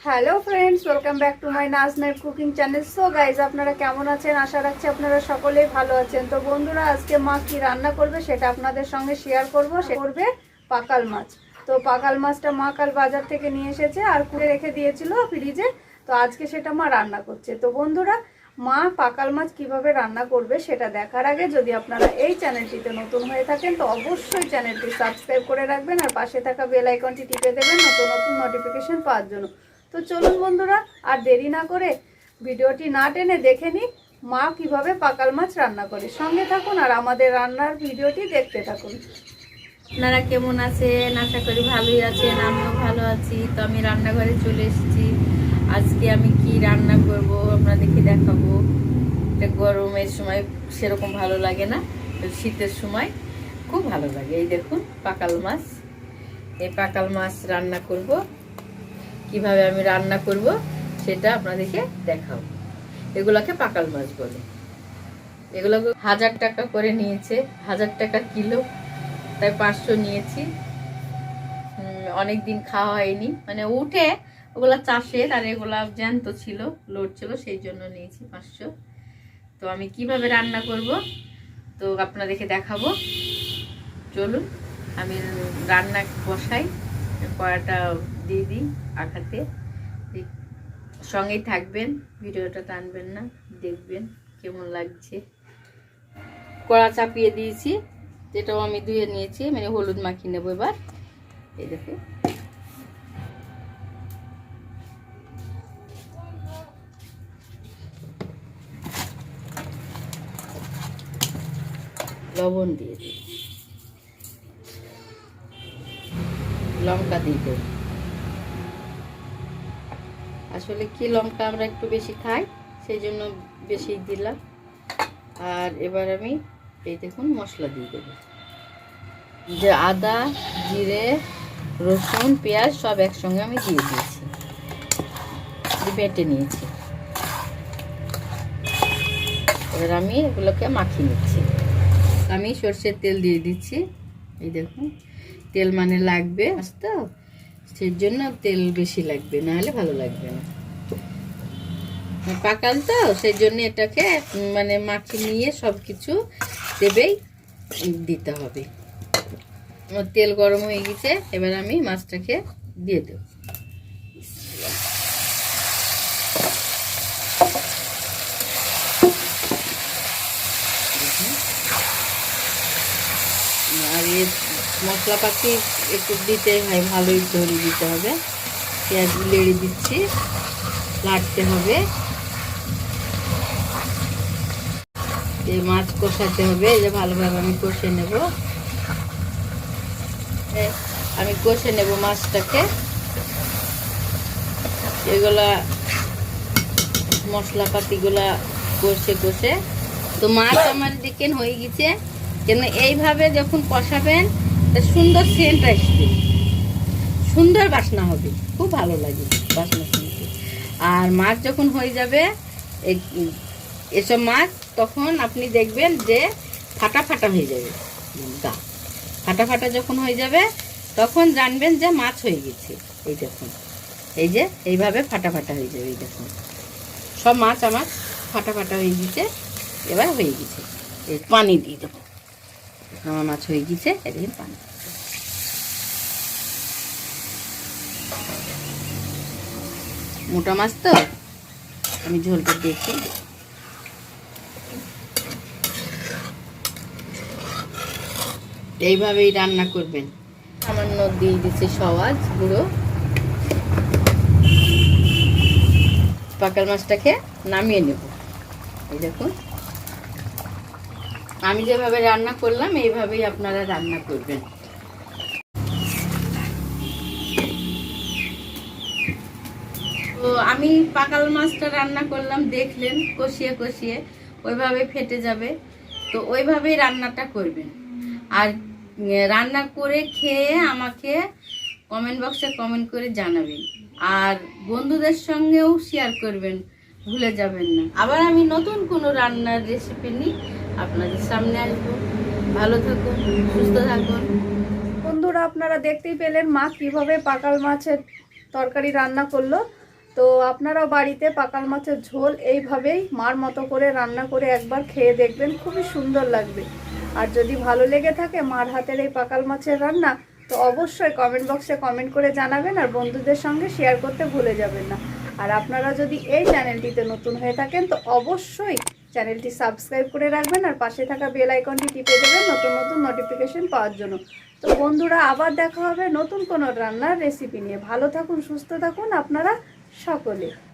Hello friends, welcome back to my নাজনার cooking channel. So guys, আপনারা কেমন আছেন? আশা রাখছি আপনারা সকলেই ভালো আছেন। তো বন্ধুরা, আজকে মা কি রান্না করবে সেটা আপনাদের সঙ্গে শেয়ার করব। সে করবে পাকাল মাছ। তো পাকাল মাছটা মা কাল বাজার থেকে নিয়ে এসেছে আর কুড়ে রেখে দিয়েছিল ফ্রিজে। তো আজকে সেটা মা রান্না করছে। তো বন্ধুরা, মা পাকাল মাছ কিভাবে রান্না করবে সেটা দেখার আগে যদি আপনারা এই চ্যানেলটিতে নতুন হয়ে থাকেন তো অবশ্যই চ্যানেলটি সাবস্ক্রাইব করে রাখবেন আর পাশে থাকা বেল আইকনটি টিপে দেবেন নতুন নতুন নোটিফিকেশন পাওয়ার জন্য। তো চলুন বন্ধুরা, আর দেরি না করে ভিডিওটি না টেনে দেখে নিই মা কিভাবে পাকাল মাছ রান্না করে। সঙ্গে থাকুন আর আমাদের রান্নার ভিডিওটি দেখতে থাকুন। আপনারা কেমন আছেন? আশা করি ভালোই আছেন, আমিও ভালো আছি। তো আমি রান্নাঘরে চলে এসেছি। আজকে আমি কি রান্না করব আপনাদেরকে দেখাবো। এটা গরমের সময় সেরকম ভালো লাগে না, শীতের সময় খুব ভালো লাগে। এই দেখুন পাকাল মাছ। এই পাকাল মাছ রান্না করব। কিভাবে আমি রান্না করব সেটা আপনাদেরকে দেখাবো। এগুলোকে পাকাল মাছ বলে। এগুলো 1000 টাকা করে নিয়েছে, 1000 টাকা কিলো, তাই 500 নিয়েছি। অনেক দিন খাওয়া হয়নি, মানে উঠে ওগুলা চাষের আর এগুলা জ্যান্ত ছিল, লোড ছিল, সেই জন্য নিয়েছি 500। তো আমি কিভাবে রান্না করব তো আপনাদেরকে দেখাবো। চলুন আমি রান্না বসাই, কড়াটা দিয়ে দিই আখাতে। সঙ্গেই থাকবেন, ভিডিওটা টানবেন না, দেখবেন কেমন লাগছে। কড়া চাপিয়ে দিয়েছি, যেটাও আমি ধুয়ে নিয়েছি, মানে হলুদ মাখিয়ে নেবো এবার। এই দেখো, লবণ দিয়ে দিই, লঙ্কা দিয়ে দেব। আসলে কি লঙ্কা আমরা একটু বেশি খাই, সেই জন্য বেশি দিলাম। আর এবার আমি এই দেখুন মশলা দিয়ে দেবো, যে আদা, জিরে, রসুন, পেঁয়াজ সব একসঙ্গে আমি দিয়ে দিয়েছি, বেটে নিয়েছি। এবার আমি এগুলোকে মাখিয়ে নিচ্ছি। আমি সর্ষের তেল দিয়ে দিচ্ছি। এই দেখুন, তেল মানে লাগবে তো, সেই জন্য তেল বেশি লাগবে, না হলে ভালো লাগবে না। পাকাল তো সেই জন্য এটাকে মানে মাখিয়ে নিয়ে সব কিছু দেবেই দিতে হবে। আমার তেল গরম হয়ে গেছে, এবার আমি মাছটাকে দিয়ে দেব। আর এর মশলাপাতি একটু দিতে হয়, ভালোই ধরে দিতে হবে। পেঁয়াজ লেড়ে দিচ্ছি, লাড়তে হবে। এই মাছ কষাতে হবে, এই যে ভালোভাবে আমি কষে নেব। আমি কষে নেব মাছটাকে। এগুলা মশলাপাতিগুলা কষে কষে, তো মাছ আমার দেখেন হয়ে গেছে। কেন এইভাবে যখন কষাবেন সুন্দর সেন্ট আসবে, সুন্দর বাসনা হবে, খুব ভালো লাগে বাসনা শুনতে। আর মাছ যখন হয়ে যাবে এসব মাছ, তখন আপনি দেখবেন যে ফাটা ফাটা হয়ে যাবে, গা ফাটা ফাটা যখন হয়ে যাবে তখন জানবেন যে মাছ হয়ে গেছে। এই দেখুন, এই যে এইভাবে ফাটা ফাটা হয়ে যাবে। এই দেখুন সব মাছ আমার ফাটা ফাটা হয়ে গেছে, এবার হয়ে গেছে। এই পানি দিয়ে দেবো, আমার মাছ হয়ে গেছে। এদিকে পানি, মোটা মাছ তো আমি ঝোলটা দেখি। এইভাবেই রান্না করবেন। সামান্য দিয়ে দিচ্ছে সওয়াজ গুঁড়ো। পাকাল মাছটাকে নামিয়ে নেব। এই দেখুন, আমি যেভাবে রান্না করলাম এইভাবেই আপনারা রান্না করবেন। তো আমি পাকাল মাছটা রান্না করলাম, দেখলেন কষিয়ে কষিয়ে ওইভাবে ফেটে যাবে। তো ওইভাবেই রান্নাটা করবেন। আর রান্না করে খেয়ে আমাকে কমেন্ট বক্সে কমেন্ট করে জানাবেন, আর বন্ধুদের সঙ্গেও শেয়ার করবেন, ভুলে যাবেন না। আবার আমি নতুন কোনো রান্নার রেসিপি নিয়ে আপনাদের সামনে আসবো। ভালো থাকুন, সুস্থ থাকুন। বন্ধুরা, আপনারা দেখতেই পেলেন মা কিভাবে পাকাল মাছের তরকারি রান্না করলো। তো আপনারাও বাড়িতে পাকাল মাছের ঝোল এইভাবেই মার মতো করে রান্না করে একবার খেয়ে দেখবেন, খুবই সুন্দর লাগবে। আর যদি ভালো লেগে থাকে মার হাতের এই পাকাল মাছের রান্না, তো অবশ্যই কমেন্ট বক্সে কমেন্ট করে জানাবেন, আর বন্ধুদের সঙ্গে শেয়ার করতে ভুলে যাবেন না। আর আপনারা যদি এই চ্যানেলটিতে নতুন হয়ে থাকেন তো অবশ্যই চ্যানেলটি সাবস্ক্রাইব করে রাখবেন, আর পাশে থাকা বেল আইকনটি টিপে দেবেন নতুন নতুন নোটিফিকেশন পাওয়ার জন্য। তো বন্ধুরা, আবার দেখা হবে নতুন কোনো রান্নার রেসিপি নিয়ে। ভালো থাকুন, সুস্থ থাকুন আপনারা সকলে।